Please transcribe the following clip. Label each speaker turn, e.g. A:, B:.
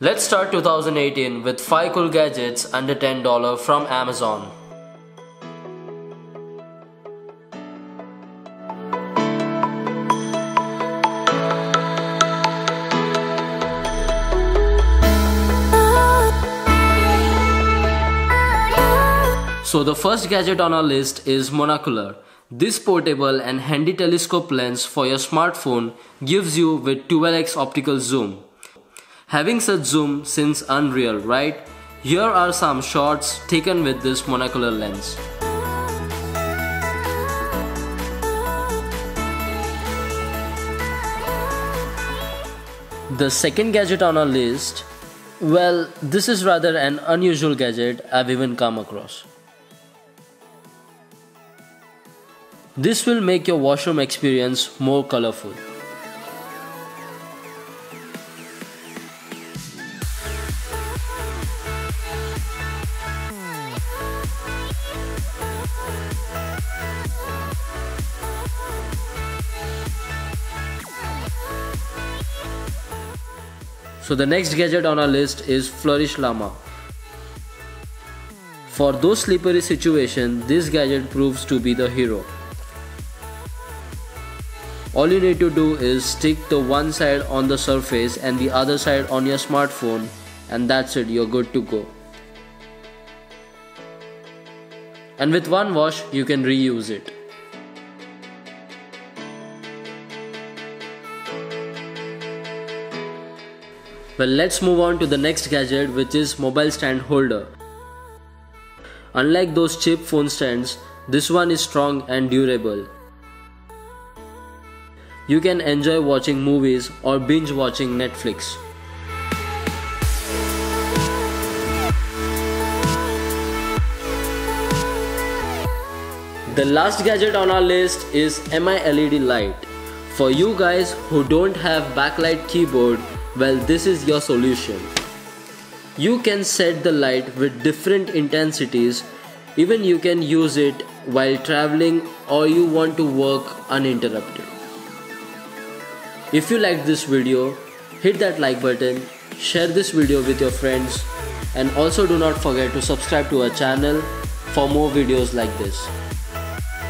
A: Let's start 2018 with 5 cool gadgets under $10 from Amazon. So the first gadget on our list is Monocular. This portable and handy telescope lens for your smartphone gives you with 12x optical zoom. Having such zoom seems unreal, right? Here are some shots taken with this monocular lens. The second gadget on our list, well, this is rather an unusual gadget I've even come across. This will make your washroom experience more colorful. So the next gadget on our list is Flourish Lama. For those slippery situations, this gadget proves to be the hero. All you need to do is stick the one side on the surface and the other side on your smartphone, and that's it, you're good to go. And with one wash, you can reuse it. Well, let's move on to the next gadget, which is mobile stand holder. Unlike those cheap phone stands, this one is strong and durable. You can enjoy watching movies or binge watching Netflix. The last gadget on our list is LED light. For you guys who don't have backlight keyboard, well, this is your solution. You can set the light with different intensities. Even you can use it while traveling or you want to work uninterrupted. If you liked this video, hit that like button, share this video with your friends, and also do not forget to subscribe to our channel for more videos like this.